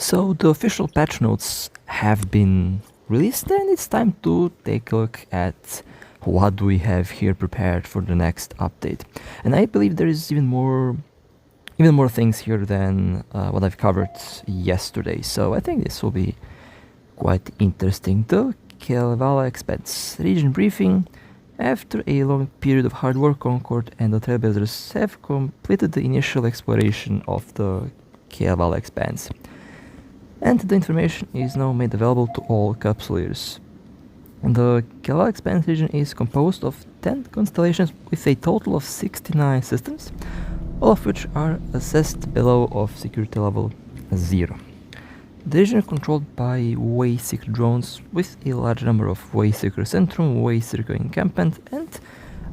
So the official patch notes have been released, and it's time to take a look at what do we have here prepared for the next update. And I believe there is even more things here than what I've covered yesterday. So I think this will be quite interesting. The Kalevala Expanse region briefing. After a long period of hard work, Concord and the Trailblazers have completed the initial exploration of the Kalevala Expanse, and the information is now made available to all capsuleers. The Kalevala Expanse region is composed of 10 constellations with a total of 69 systems, all of which are assessed below of security level 0. The region is controlled by Wayseeker drones with a large number of Wayseeker Centrum, Wayseeker Encampment, and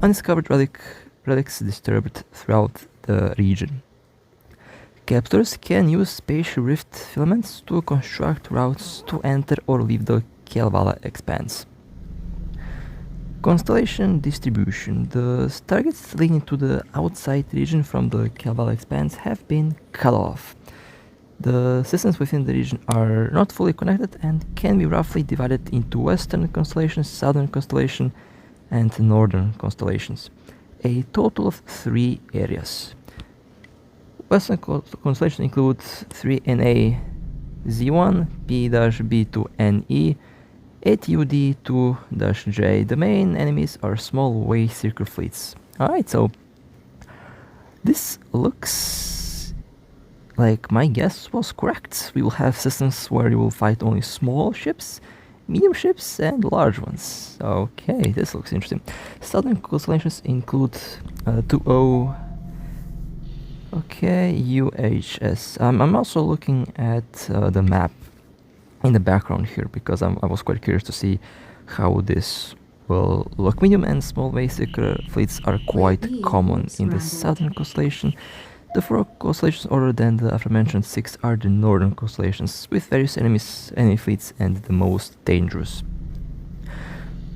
undiscovered relics disturbed throughout the region. Captors can use spatial rift filaments to construct routes to enter or leave the Kalevala Expanse. Constellation distribution. The targets leading to the outside region from the Kalevala Expanse have been cut off. The systems within the region are not fully connected and can be roughly divided into Western constellations, Southern constellation, and Northern constellations. A total of 3 areas. Western constellations include 3NA Z1, P-B2NE, 8UD2-J. The main enemies are small Wayseeker fleets. Alright, so this looks like my guess was correct. We will have systems where you will fight only small ships, medium ships, and large ones. Okay, this looks interesting. Southern constellations include 2O. Okay, UHS. I'm also looking at the map in the background here because I was quite curious to see how this will look. Medium and small Wayseeker fleets are quite common in the Southern constellation. The 4 constellations other than the aforementioned 6 are the Northern constellations, with various enemy fleets and the most dangerous.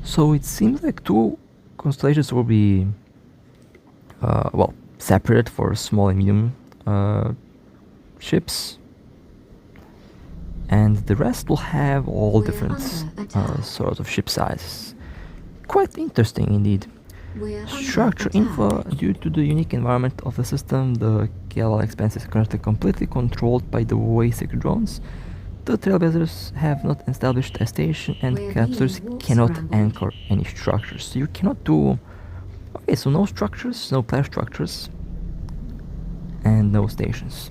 So it seems like 2 constellations will be separated for small and medium ships, and the rest will have all different sorts of ship sizes. Quite interesting indeed. Structure info. Due to the unique environment of the system, the Kalevala Expanse is currently completely controlled by the Wayseeker drones. The Trailblazers have not established a station, and captors cannot anchor any structures. So you cannot do... Okay, so no structures, no player structures, and no stations.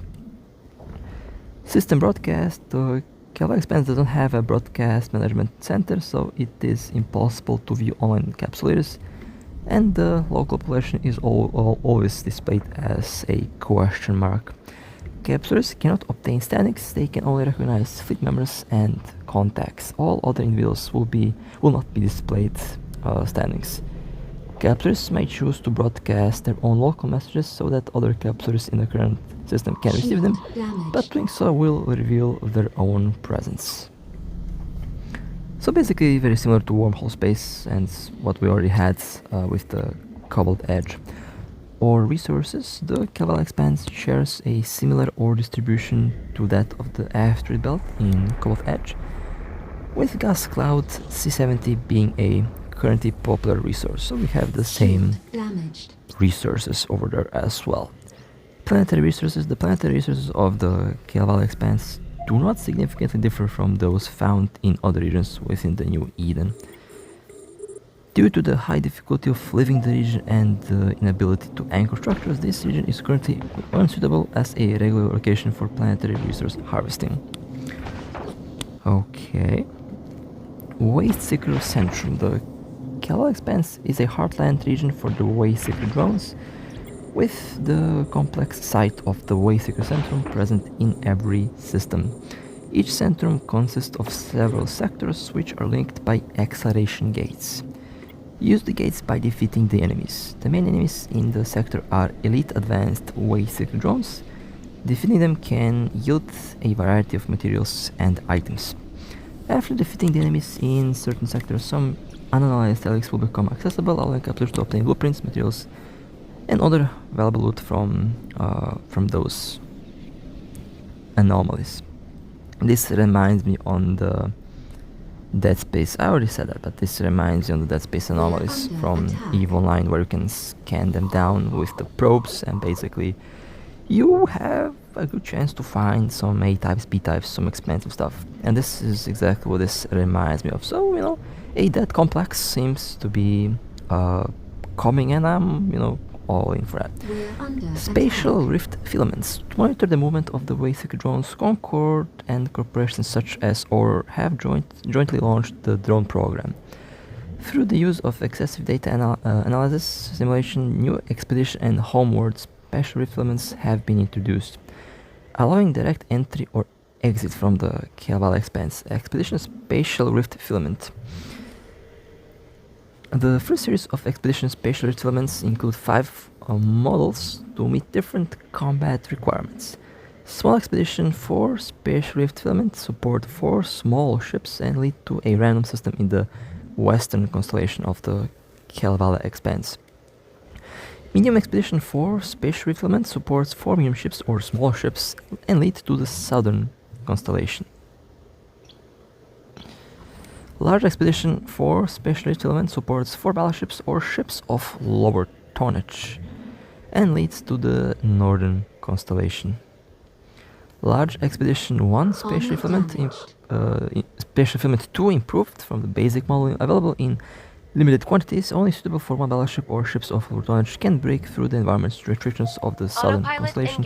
System broadcast. The Kalevala Expanse doesn't have a broadcast management center, so it is impossible to view online capsuleers, and the local population is always displayed as a question mark. Capsuleers cannot obtain standings, they can only recognize fleet members and contacts. All other individuals will not be displayed standings. Capsuleers may choose to broadcast their own local messages so that other capsuleers in the current system can receive them, but doing so will reveal their own presence. So basically very similar to Wormhole Space and what we already had with the Cobalt Edge. Ore resources. The Kalevala Expanse shares a similar ore distribution to that of the asteroid belt in Cobalt Edge, with gas cloud C70 being a currently popular resource, so we have the same resources over there as well. Planetary resources. The planetary resources of the Kalevala Expanse do not significantly differ from those found in other regions within the New Eden. Due to the high difficulty of living the region and the inability to anchor structures, this region is currently unsuitable as a regular location for planetary resource harvesting. Okay. Wayseeker Centrum. The Kalevala Expanse is a heartland region for the Wayseeker drones, with the complex site of the Wayseeker Centrum present in every system. Each centrum consists of several sectors which are linked by acceleration gates. Use the gates by defeating the enemies. The main enemies in the sector are elite advanced Wayseeker drones. Defeating them can yield a variety of materials and items. After defeating the enemies in certain sectors, some unanalyzed relics will become accessible, allowing captors to obtain blueprints, materials, and other valuable loot from those anomalies. This reminds me on the Dead Space. I already said that, but this reminds me on the Dead Space Anomalies from EVE Online, where you can scan them down with the probes, and basically you have a good chance to find some A types, B types, some expensive stuff. And this is exactly what this reminds me of. So, a dead complex seems to be coming, and I'm, all in for that. Spatial rift filaments to monitor the movement of the Wayseeker drones. Concord and corporations such as or have jointly launched the drone program. Through the use of excessive data analysis, simulation, new expedition and homeward spatial rift filaments have been introduced, allowing direct entry or exit from the Kalevala Expanse. Expedition spatial rift filament. The first series of Expedition Spatial Rift filaments include 5 models to meet different combat requirements. Small Expedition 4 Spatial Rift filaments support 4 small ships and lead to a random system in the western constellation of the Kalevala Expanse. Medium Expedition 4 Spatial Rift filament supports 4 medium ships or small ships and lead to the southern constellation. Large Expedition 4 Spatial Rift filament supports 4 battleships or ships of lower tonnage and leads to the northern constellation. Large Expedition 1 Spatial Rift filament Spatial filament 2 improved from the basic model, available in limited quantities, only suitable for 1 battleship or ships of lower tonnage, can break through the environment restrictions of the southern constellation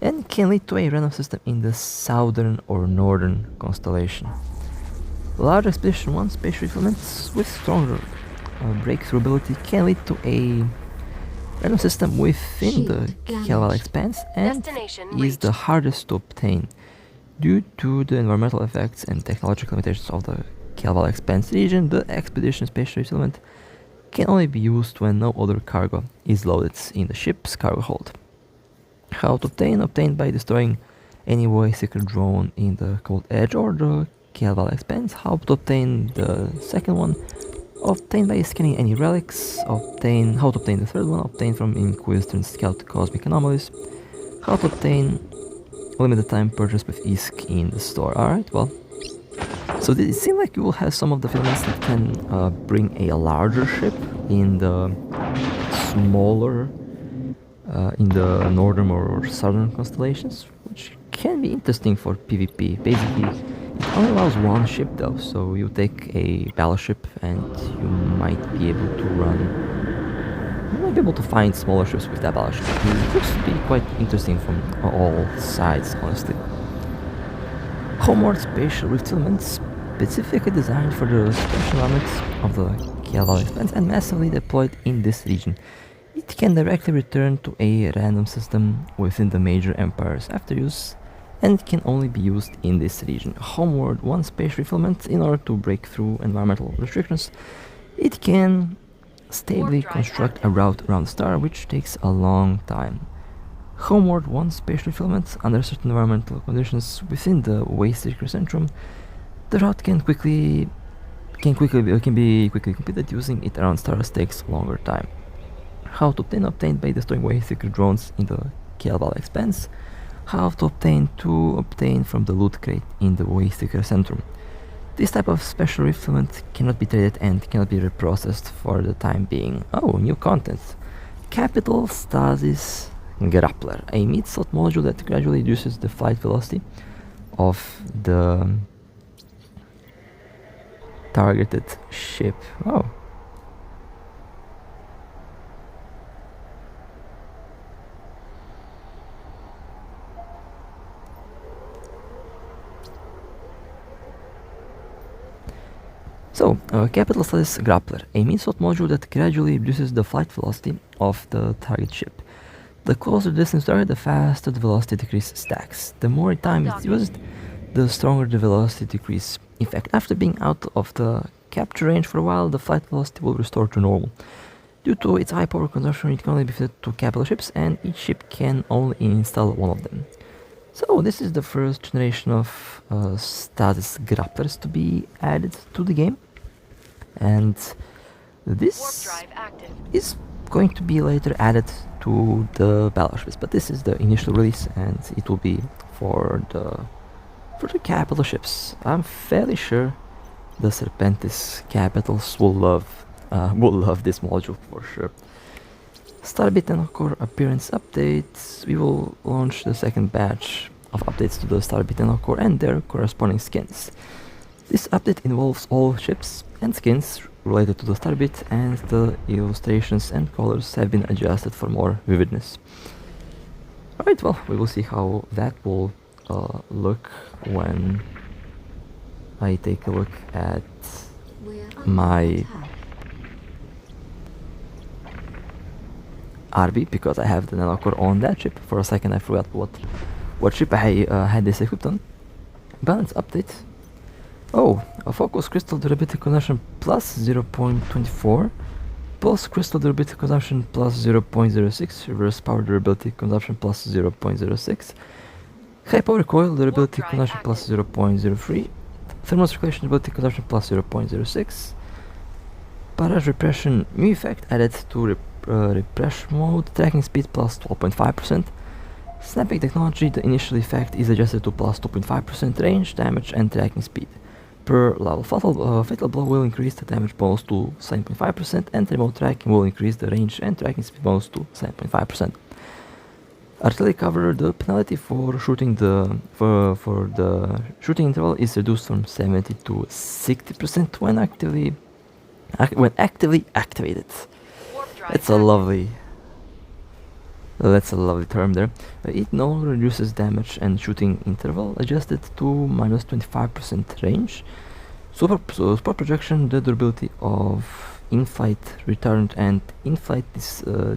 and can lead to a random system in the southern or northern constellation. Large Expedition 1 Spatial filaments with stronger breakthrough ability can lead to a random system within the Kalevala Expanse and is the hardest to obtain due to the environmental effects and technological limitations of the Kalevala Expanse region. The Expedition Spatial filament can only be used when no other cargo is loaded in the ship's cargo hold. How to obtain? Obtained by destroying any Wayseeker drone in the Cold Edge or the Kalevala Expanse. How to obtain the second one? Obtained by scanning any relics. How to obtain the third one? Obtained from Inquisitor and Scout Cosmic Anomalies. How to obtain limited time purchase with ISK in the store. Alright, well. So it seems like you will have some of the filaments that can bring a larger ship in the smaller, in the northern or southern constellations, which can be interesting for PvP. Basically, it only allows 1 ship though, so you take a battleship and you might be able to find smaller ships with that battleship. It looks to be quite interesting from all sides, honestly. Homeward spatial rift filaments, specifically designed for the special elements of the Kalevala Expanse and massively deployed in this region. It can directly return to a random system within the major empires after use, and can only be used in this region. Homeward 1 spatial filament. In order to break through environmental restrictions, it can stably construct a route around the star, which takes a long time. Homeward 1 spatial filament. Under certain environmental conditions within the Wayseeker Centrum, the route can be quickly completed. Using it around stars takes longer time. How to obtain? Obtained by destroying Wayseeker drones in the Kalevala Expanse. How to obtain? To obtain from the loot crate in the Wayseeker Centrum. This type of special rift filament cannot be traded and cannot be reprocessed for the time being. Oh, new content. Capital Stasis Grappler, a mid-slot module that gradually reduces the flight velocity of the targeted ship. Oh. So, Capital Stasis Grappler, a mid-slot module that gradually reduces the flight velocity of the target ship. The closer the distance to target, the faster the velocity decrease stacks. The more time it's used, the stronger the velocity decrease. In fact, after being out of the capture range for a while, the flight velocity will restore to normal. Due to its high power consumption, it can only be fitted to capital ships, and each ship can only install 1 of them. So this is the first generation of Stasis Grapplers to be added to the game, and this is going to be later added to the battleships, but this is the initial release and it will be for the For the capital ships, I'm fairly sure the Serpentis capitals will love this module for sure. Starbit and Core appearance updates. We will launch the second batch of updates to the Starbit and Core and their corresponding skins. This update involves all ships and skins related to the Starbit, and the illustrations and colors have been adjusted for more vividness. Alright, well, we will see how that will look when I take a look at my RB, because I have the nanocore on that ship. For a second I forgot what ship I had this equipped on. Balance update. Oh, a focus crystal durability consumption plus 0.24, pulse crystal durability consumption plus 0.06, reverse power durability consumption plus 0.06, high power recoil durability consumption plus 0.03, thermal circulation durability consumption plus 0.06, barrage repression new effect added to repression mode, tracking speed plus 12.5%, snapping technology, the initial effect is adjusted to plus 2.5% range, damage and tracking speed. Per level, fatal blow will increase the damage bonus to 7.5%, and remote tracking will increase the range and tracking speed bonus to 7.5%. Artillery cover, the penalty for shooting for the shooting interval is reduced from 70 to 60% when actively activated. That's a lovely term there. It no longer reduces damage and shooting interval, adjusted to minus 25% range. Support projection, the durability of in-flight retard and in-flight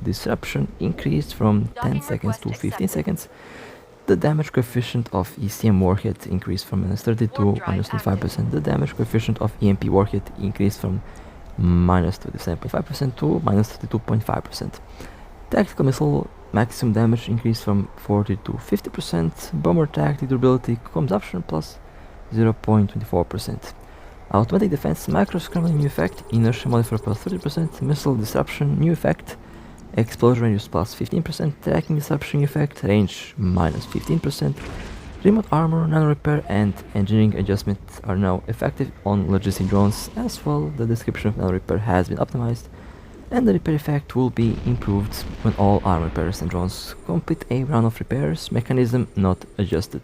disruption increased from 10 seconds to 15 seconds. The damage coefficient of ECM warhead increased from minus 30 to minus 25%. The damage coefficient of EMP warhead increased from minus 27.5% to minus 32.5%. Tactical missile maximum damage increased from 40 to 50%. Bomber tactic durability consumption plus 0.24%. Automatic defense macro scrambling new effect, inertia modifier plus 30%, missile disruption new effect, explosion radius plus 15%, tracking disruption new effect, range minus 15%. Remote armor, nano repair and engineering adjustment are now effective on logistic drones as well. The description of nano repair has been optimized, and the repair effect will be improved when all armor repairs and drones complete a round of repairs. Mechanism not adjusted.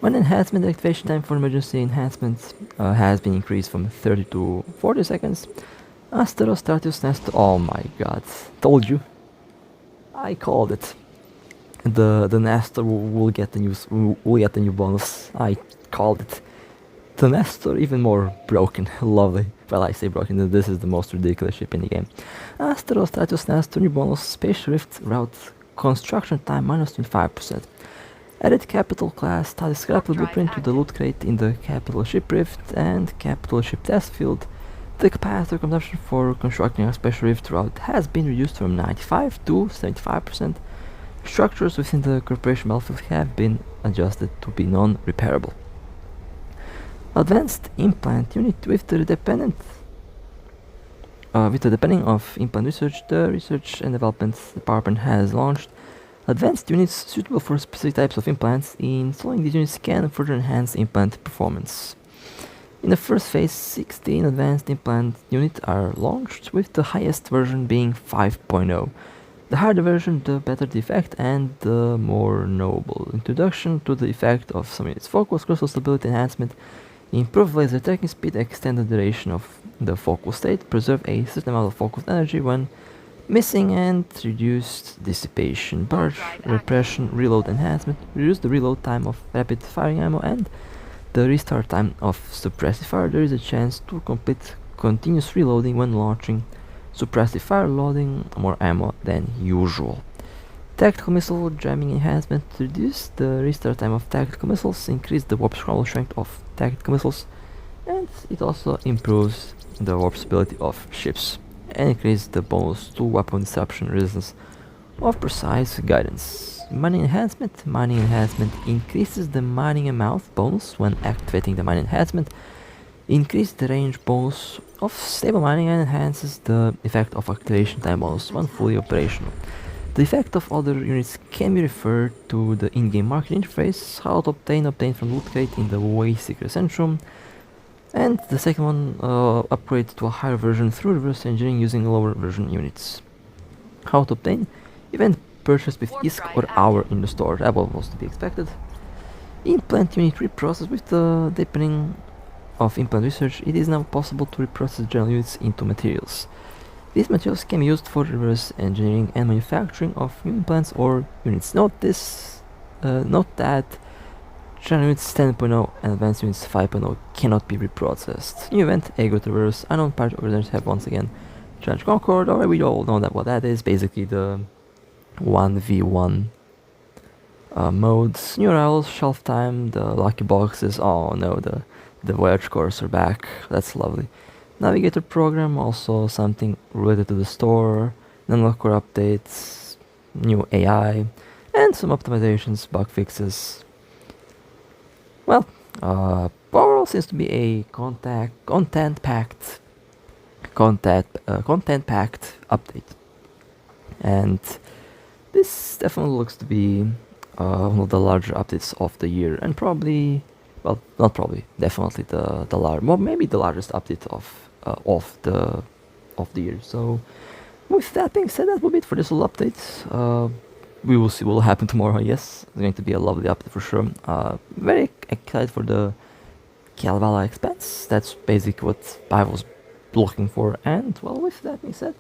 When enhancement activation time for emergency enhancements has been increased from 30 to 40 seconds. Asterostratus Nest, oh my god, told you. I called it. The Nestor will get the new bonus. I called it. The Nestor even more broken, lovely. Well, I say broken, this is the most ridiculous ship in the game. Asterostratus Nestor new bonus, space rift route construction time minus 25%. Added capital class status grapple blueprint to the loot crate in the capital ship rift and capital ship test field. The capacitor consumption for constructing a special rift route has been reduced from 95 to 75%. Structures within the corporation battlefield have been adjusted to be non-repairable. Advanced implant unit with the depending of implant research, the research and development department has launched advanced units suitable for specific types of implants. Installing these units can further enhance implant performance. In the first phase, 16 advanced implant units are launched, with the highest version being 5.0. The higher the version, the better the effect and the more knowable. Introduction to the effect of some units. Focus crystal stability enhancement, improve laser tracking speed, extend the duration of the focal state, preserve a certain amount of focus energy when missing, and reduced dissipation. Barrage repression reload enhancement, reduce the reload time of rapid firing ammo and the restart time of suppressive fire. There is a chance to complete continuous reloading when launching suppressive fire, loading more ammo than usual. Tactical missile jamming enhancement, reduce the restart time of tactical missiles, increase the warp scramble strength of tactical missiles, and it also improves the warp stability of ships and increase the bonus to weapon disruption resistance of precise guidance. Mining enhancement increases the mining amount bonus when activating the mining enhancement, increase the range bonus of stable mining, and enhances the effect of activation time bonus when fully operational. The effect of other units can be referred to the in-game market interface, how to obtain from loot crate in the Way Secret Centrum, and the second one, upgrade to a higher version through reverse engineering using lower version units. How to obtain? Event purchased with ISK or hour in the store, that was to be expected. Implant unit reprocess. With the deepening of implant research, it is now possible to reprocess general units into materials. These materials can be used for reverse engineering and manufacturing of new implants or units. Note that general units 10.0 and advanced units 5.0 cannot be reprocessed. New event, Ego Traverse. Unknown part organizers have once again challenged Concord. Alright, we all know what that is. Basically the 1v1 modes. New arrivals, shelf time, the lucky boxes. Oh no, the voyage cores are back. That's lovely. Navigator program, also something related to the store, non-core updates, new AI, and some optimizations, bug fixes. Well, overall seems to be a content-packed update, and this definitely looks to be one of the larger updates of the year, and probably, well, not probably, definitely maybe the largest update of the year. So with that being said, that will be it for this little update. We will see what will happen tomorrow. Yes, it's going to be a lovely update for sure. Very excited for the Kalevala Expanse. That's basically what I was looking for. And well, with that being said,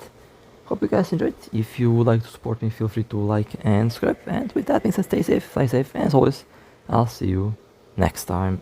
hope you guys enjoyed. If you would like to support me, feel free to like and subscribe. And with that being said, stay safe, fly safe, and as always, I'll see you next time.